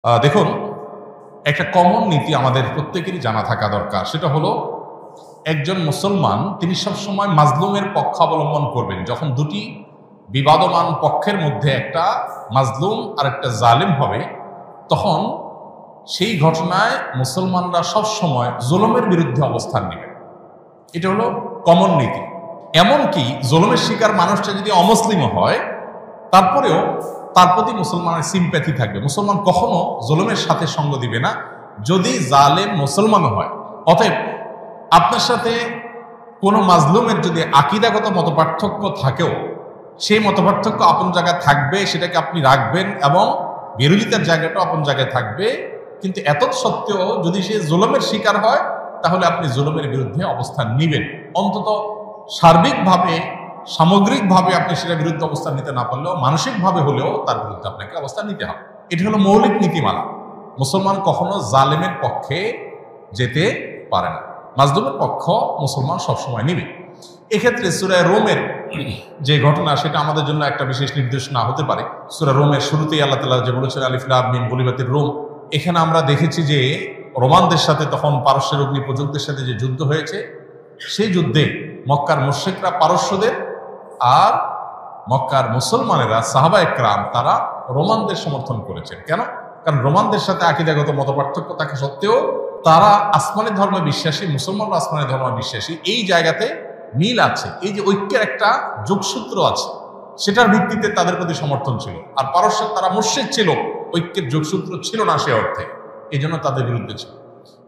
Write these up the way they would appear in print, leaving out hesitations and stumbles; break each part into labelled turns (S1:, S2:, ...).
S1: দেখুন, একটা কমন নীতি আমাদের প্রত্যেকেরই জানা থাকা দরকার। সেটা হলো, একজন মুসলমান তিনি সবসময় মাজলুমের পক্ষ অবলম্বন করবেন। যখন দুটি বিবাদমান পক্ষের মধ্যে একটা মাজলুম আর একটা জালিম হবে, তখন সেই ঘটনায় মুসলমানরা সবসময় জুলুমের বিরুদ্ধে অবস্থান নেবেন। এটা হলো কমন নীতি। এমনকি জুলুমের শিকার মানুষটা যদি অমুসলিমও হয়, তারপরেও তার প্রতি মুসলমানের সিম্প্যাথি থাকবে। মুসলমান কখনো জুলুমের সাথে সঙ্গ দিবে না, যদি জালেম মুসলমানও হয়। অতএব আপনার সাথে কোনো মাজলুমের যদি আকীদাগত মতপার্থক্য থাকেও, সেই মতপার্থক্য আপন জায়গায় থাকবে, সেটাকে আপনি রাখবেন, এবং বিরোধিতার জায়গাটাও আপন জায়গায় থাকবে। কিন্তু এত সত্ত্বেও যদি সে জুলুমের শিকার হয়, তাহলে আপনি জুলুমের বিরুদ্ধে অবস্থান নিবেন। অন্তত সার্বিকভাবে, সামগ্রিকভাবে আপনি সেটার বিরুদ্ধে অবস্থান নিতে না পারলেও মানসিকভাবে হলেও তার বিরুদ্ধে আপনাকে অবস্থান নিতে হবে। এটা হলো মৌলিক নীতিমালা। মুসলমান কখনো জালেমের পক্ষে যেতে পারে না, মাজলুমের পক্ষ মুসলমান সবসময় নিবে। এক্ষেত্রে সূরা রোমের যে ঘটনা, সেটা আমাদের জন্য একটা বিশেষ নির্দেশনা হতে পারে। সূরা রোমের শুরুতেই আল্লাহ তাআলা যে বলেছেন আলিফ লাম মিম গুলিবাতির রোম, এখানে আমরা দেখেছি যে রোমানদের সাথে, তখন পারস্যের অগ্নিপূজকদের সাথে যে যুদ্ধ হয়েছে, সেই যুদ্ধে মক্কার মুশরিকরা পারস্যদের আর মক্কার মুসলমানেরা সাহাবা একরাম তারা রোমানদের সমর্থন করেছেন। কেন? কারণ রোমানদের সাথে আকীদাগত মতপার্থক্য থাকা সত্ত্বেও তারা আসমানি ধর্মে বিশ্বাসী, মুসলমানরা আসমানি ধর্মে বিশ্বাসী। এই জায়গাতে মিল আছে, এই যে ঐক্যের একটা যোগসূত্র আছে, সেটার ভিত্তিতে তাদের প্রতি সমর্থন ছিল। আর পারস্যের তারা মুশরিক ছিল, ঐক্যের যোগসূত্র ছিল না সে অর্থে, এই জন্য তাদের বিরুদ্ধে ছিল।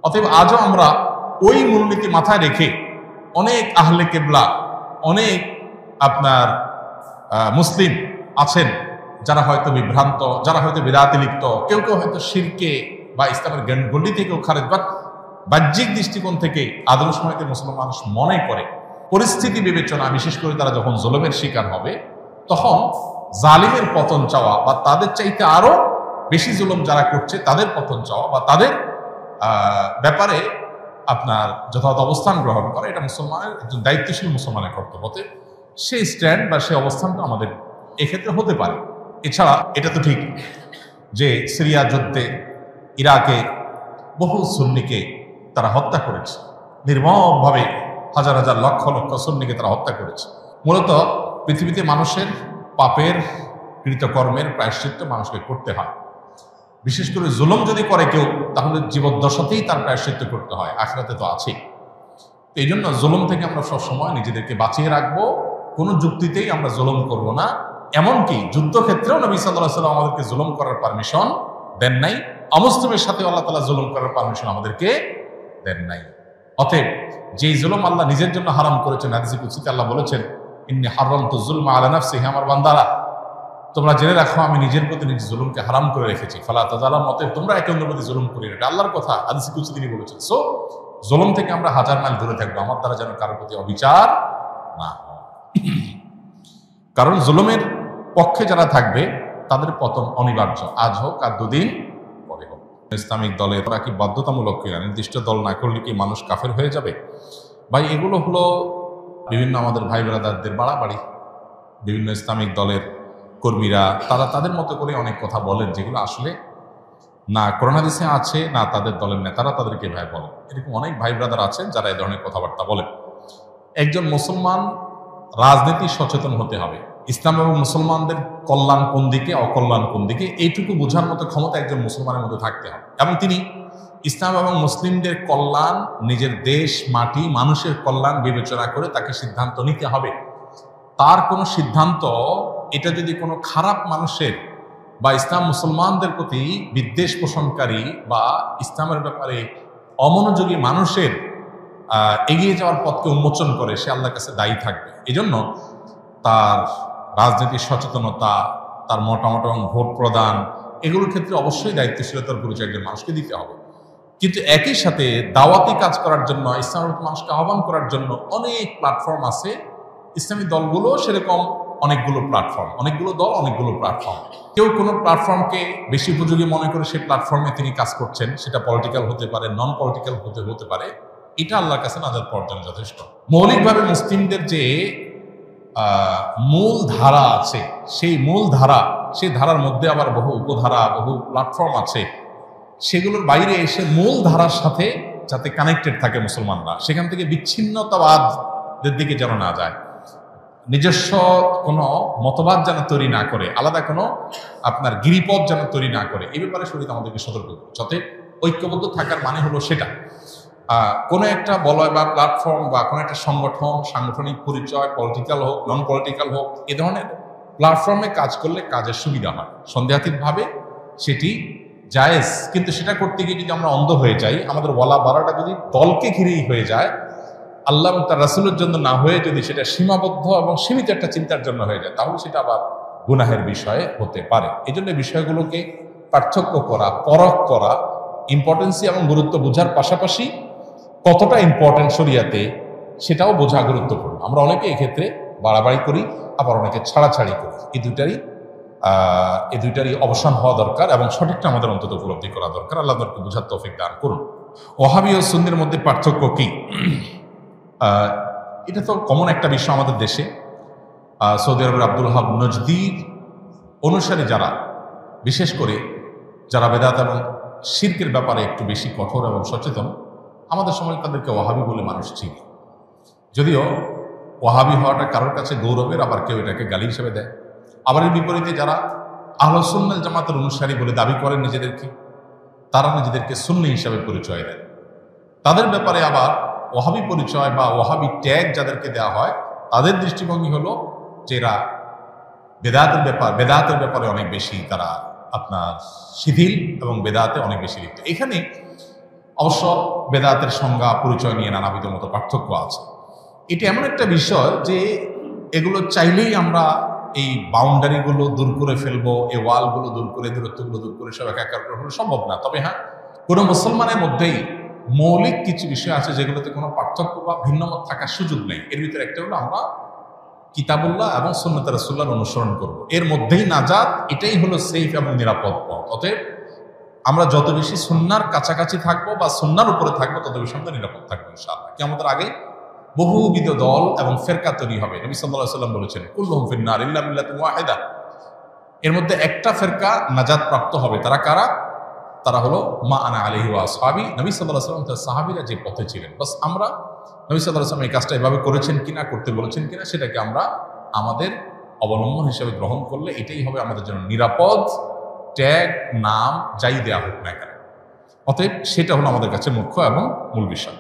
S1: অতএব আজও আমরা ওই মূলনীতি মাথায় রেখে অনেক আহলে কেবলা, অনেক আপনার মুসলিম আছেন যারা হয়তো বিভ্রান্ত, যারা হয়তো বিদআতে লিপ্ত, কেউ কেউ হয়তো শিরকে বা ইসলামের গণ্ডি থেকেও খারেজ, বা বাহ্যিক দৃষ্টিকোণ থেকে আদর্শ সময়তে মুসলমান মানুষ মনে করে পরিস্থিতি বিবেচনা, বিশেষ করে তারা যখন জুলুমের শিকার হবে, তখন জালিমের পতন চাওয়া বা তাদের চাইতে আরো বেশি জুলুম যারা করছে তাদের পতন চাওয়া বা তাদের ব্যাপারে আপনার যথাযথ অবস্থান গ্রহণ করা, এটা মুসলমানের, একজন দায়িত্বশীল মুসলমানের কর্তব্য। সেই স্ট্যান্ড বা সেই অবস্থানটা আমাদের এক্ষেত্রে হতে পারে। এছাড়া এটা তো ঠিক যে সিরিয়া যুদ্ধে ইরাকে বহু সুন্নিকে তারা হত্যা করেছে, নির্মমভাবে হাজার হাজার লক্ষ লক্ষ সুন্নিকে তারা হত্যা করেছে। মূলত পৃথিবীতে মানুষের পাপের কৃতকর্মের প্রায়শ্চিত্ত মানুষকে করতে হয়। বিশেষ করে জুলুম যদি করে কেউ, তাহলে জীবদ্দশাতেই তার প্রায়শ্চিত্ত করতে হয়, আখিরাতে তো আছেই। তো এই জন্য জুলুম থেকে আমরা সবসময় নিজেদেরকে বাঁচিয়ে রাখবো, কোনো যুক্তিতেই আমরা জুলুম করব না। এমনকি যুদ্ধক্ষেত্রেও নবী সাল্লাল্লাহু আলাইহি ওয়াসাল্লাম আমাদেরকে জুলুম করার পারমিশন দেন নাই, অমুসলিমের সাথে আল্লাহ তাআলা জুলুম করার পারমিশন আমাদেরকে দেন নাই। অতএব যেই জুলুম আল্লাহ নিজের জন্য হারাম করেছেন, হাদিসে কুদসিতে আল্লাহ বলেছেন, ইন্নী হারামতু যুলমা আলা নাফসি, হে আমার বান্দারা, তোমরা জেনে রাখো আমি নিজের প্রতি নিজের জুলুমকে হারাম করে রেখেছি, ফালা তাযালামু, অতএব তোমরা একে অন্যের প্রতি জুলুম করিও না। এটা আল্লাহর কথা, হাদিসে কুদসি তিনি বলেছেন। সো জুলুম থেকে আমরা হাজার মাইল দূরে থাকবো, আমার দ্বারা যেন কারোর প্রতি অবিচার না হয়। কারণ জুলুমের পক্ষে যারা থাকবে তাদের পতন অনিবার্য, আজ হোক আর দুদিন পরে হোক। ইসলামিক দলে ওরা কি বাধ্যতামূলক কিনা, নির্দিষ্ট দল না করলে কি মানুষ কাফের হয়ে যাবে? ভাই, এগুলো হলো বিভিন্ন আমাদের ভাই ব্রাদারদের বাড়াবাড়ি। বিভিন্ন ইসলামিক দলের কর্মীরা তারা তাদের মতো করে অনেক কথা বলেন, যেগুলো আসলে না কোরআন হাদিসে আছে, না তাদের দলের নেতারা তাদেরকে ভাই বলেন। এরকম অনেক ভাই ব্রাদার আছেন যারা এই ধরনের কথাবার্তা বলেন। একজন মুসলমান রাজনীতি সচেতন হতে হবে। ইসলাম এবং মুসলমানদের কল্যাণ কোন দিকে, অকল্যাণ কোন দিকে, এইটুকু বোঝার মতো ক্ষমতা একজন মুসলমানের মধ্যে থাকতে হবে। এবং তিনি ইসলাম এবং মুসলিমদের কল্যাণ, নিজের দেশ, মাটি, মানুষের কল্যাণ বিবেচনা করে তাকে সিদ্ধান্ত নিতে হবে। তার কোনো সিদ্ধান্ত এটা যদি কোনো খারাপ মানুষের বা ইসলাম মুসলমানদের প্রতি বিদ্বেষ পোষণকারী বা ইসলামের ব্যাপারে অমনোযোগী মানুষের এগিয়ে যাওয়ার পথকে উন্মোচন করে, সে আল্লাহর কাছে দায়ী থাকবে। এজন্য তার রাজনীতির সচেতনতা, তার মতামত এবং ভোট প্রদান, এগুলোর ক্ষেত্রে অবশ্যই দায়িত্বশীলতার পরিচয় একজন মানুষকে দিতে হবে। কিন্তু একই সাথে দাওয়াতি কাজ করার জন্য, ইসলামের মানুষকে আহ্বান করার জন্য অনেক প্ল্যাটফর্ম আছে। ইসলামী দলগুলো সেরকম অনেকগুলো প্ল্যাটফর্ম, অনেকগুলো দল, অনেকগুলো প্ল্যাটফর্ম। কেউ কোনো প্ল্যাটফর্মকে বেশি উপযোগী মনে করে সেই প্ল্যাটফর্মে তিনি কাজ করছেন, সেটা পলিটিক্যাল হতে পারে, নন পলিটিক্যাল হতে পারে। এটা আল্লাহর কাছে নাজাত পাওয়ার জন্য যথেষ্ট। মৌলিকভাবে মুসলিমদের যে মূল ধারা আছে, সেই মূল ধারা, সেই ধারার মধ্যে আবার বহু উপধারা, বহু প্ল্যাটফর্ম আছে। সেগুলোর বাইরে এসে মূল ধারার সাথে যাতে কানেক্টেড থাকে মুসলমানরা, সেখান থেকে বিচ্ছিন্নতাবাদের দিকে যেন না যায়, নিজস্ব কোনো মতবাদ যেন তৈরি না করে, আলাদা কোনো আপনার গিরিপথ যেন তৈরি না করে, এই ব্যাপারে শরীয়ত আমাদেরকে সতর্ক করে। যাতে ঐক্যবদ্ধ থাকার মানে হলো সেটা কোনো একটা বলয় বা প্ল্যাটফর্ম বা কোনো একটা সংগঠন, সাংগঠনিক পরিচয়, পলিটিক্যাল হোক নন পলিটিক্যাল হোক, এ ধরনের প্ল্যাটফর্মে কাজ করলে কাজের সুবিধা হয়, সন্দেহাতীতভাবে সেটি জায়েজ। কিন্তু সেটা করতে গিয়ে যদি আমরা অন্ধ হয়ে যাই, আমাদের ওয়ালা বাড়াটা যদি দলকে ঘিরেই হয়ে যায়, আল্লাহ এবং তার রাসূলের জন্য না হয়ে যদি সেটা সীমাবদ্ধ এবং সীমিত একটা চিন্তার জন্য হয়ে যায়, তাহলে সেটা আবার গুনাহের বিষয়ে হতে পারে। এই জন্য বিষয়গুলোকে পার্থক্য করা, পরখ করা, ইম্পর্টেন্সি এবং গুরুত্ব বোঝার পাশাপাশি কতটা ইম্পর্টেন্ট শরিয়াতে সেটাও বোঝা গুরুত্বপূর্ণ। আমরা অনেকে এক্ষেত্রে বাড়াবাড়ি করি, আবার অনেকে ছাড়াছাড়ি করি। এই দুইটারই অবসান হওয়া দরকার এবং সঠিকটা আমাদের অন্তত উপলব্ধি করা দরকার। আল্লাহ আমাদেরকে বোঝার তৌফিক দান করুন। ওয়াহাবি ও সুন্নির মধ্যে পার্থক্য কি? এটা তো কমন একটা বিষয় আমাদের দেশে। সৌদি আরবের আব্দুল ওয়াহাব নজদির অনুসারী যারা, বিশেষ করে যারা বেদাত এবং শিরকের ব্যাপারে একটু বেশি কঠোর এবং সচেতন, আমাদের সময় তাদেরকে ওয়াহাবি বলে মানুষ চিনি। যদিও ওয়াহাবি হওয়াটা কারোর কাছে গৌরবের, আবার কেউ এটাকে গালি হিসেবে দেয়। আবার এর বিপরীতে যারা আহলে সুন্নাত জামাতের অনুসারী বলে দাবি করেন নিজেদেরকে, তারা নিজেদেরকে সুন্নি হিসাবে পরিচয় দেন। তাদের ব্যাপারে আবার ওয়াহাবি পরিচয় বা ওয়াহাবি ট্যাগ যাদেরকে দেওয়া হয়, তাদের দৃষ্টিভঙ্গি হলো যে এরা বেদাতের ব্যাপারে অনেক বেশি তারা আপনার শিথিল এবং বেদাতে অনেক বেশি লিপ্ত। এখানে অবশ্য বেদাতের সংজ্ঞা পরিচয় নিয়ে নানাবিধ মতো পার্থক্য আছে। এটা এমন একটা বিষয় যে এগুলো চাইলেই আমরা এই বাউন্ডারিগুলো দূর করে ফেলবো, এই ওয়ালগুলো দূর করে, দূরত্বগুলো দূর করে সব একাকার করে ফেলা সম্ভব না। তবে হ্যাঁ, কোনো মুসলমানের মধ্যেই মৌলিক কিছু বিষয় আছে যেগুলোতে কোনো পার্থক্য বা ভিন্নমত থাকার সুযোগ নেই। এর ভিতরে একটা হলো আমরা কিতাবুল্লাহ এবং সুন্নাত রাসূলুল্লাহর অনুসরণ করব, এর মধ্যেই নাজাত, এটাই হলো সেফ এবং নিরাপদ পথ। অতএব আমরা যত বেশি সুন্নাহর কাছাকাছি থাকবো বা সুন্নাহর উপরে থাকবো, তত বেশি আমরা নিরাপদ থাকবো ইনশাআল্লাহ। কিয়ামতের আগে বহুবিধ দল এবং ফেরকা তৈরি হবে। নবী সাল্লাল্লাহু আলাইহি ওয়াসাল্লাম বলেছেন, কুল্লুহুম ফিন্নার ইল্লা মিল্লাতুন ওয়াহিদা। এর মধ্যে একটা ফেরকা নাজাত প্রাপ্ত হবে। তারা কারা? তারা হলো মা আনা আলাইহি ওয়া আসহাবি। নবী সাল্লাল্লাহু আলাইহি ওয়াসাল্লাম তার সাহাবীরা যে পথে ছিলেন। বাস আমরা নবী সাল্লাল্লাহু আলাইহি ওয়াসাল্লাম এই কাজটা এভাবে করেছেন কিনা, করতে বলেছেন কিনা, সেটাকে আমরা আমাদের অবলম্বন হিসেবে গ্রহণ করলে এটাই হবে আমাদের জন্য নিরাপদ। ট্যাগ, নাম যাই দেয়া হোক না কেন, অতএব সেটা হলো আমাদের কাছে মুখ্য এবং মূল বিষয়।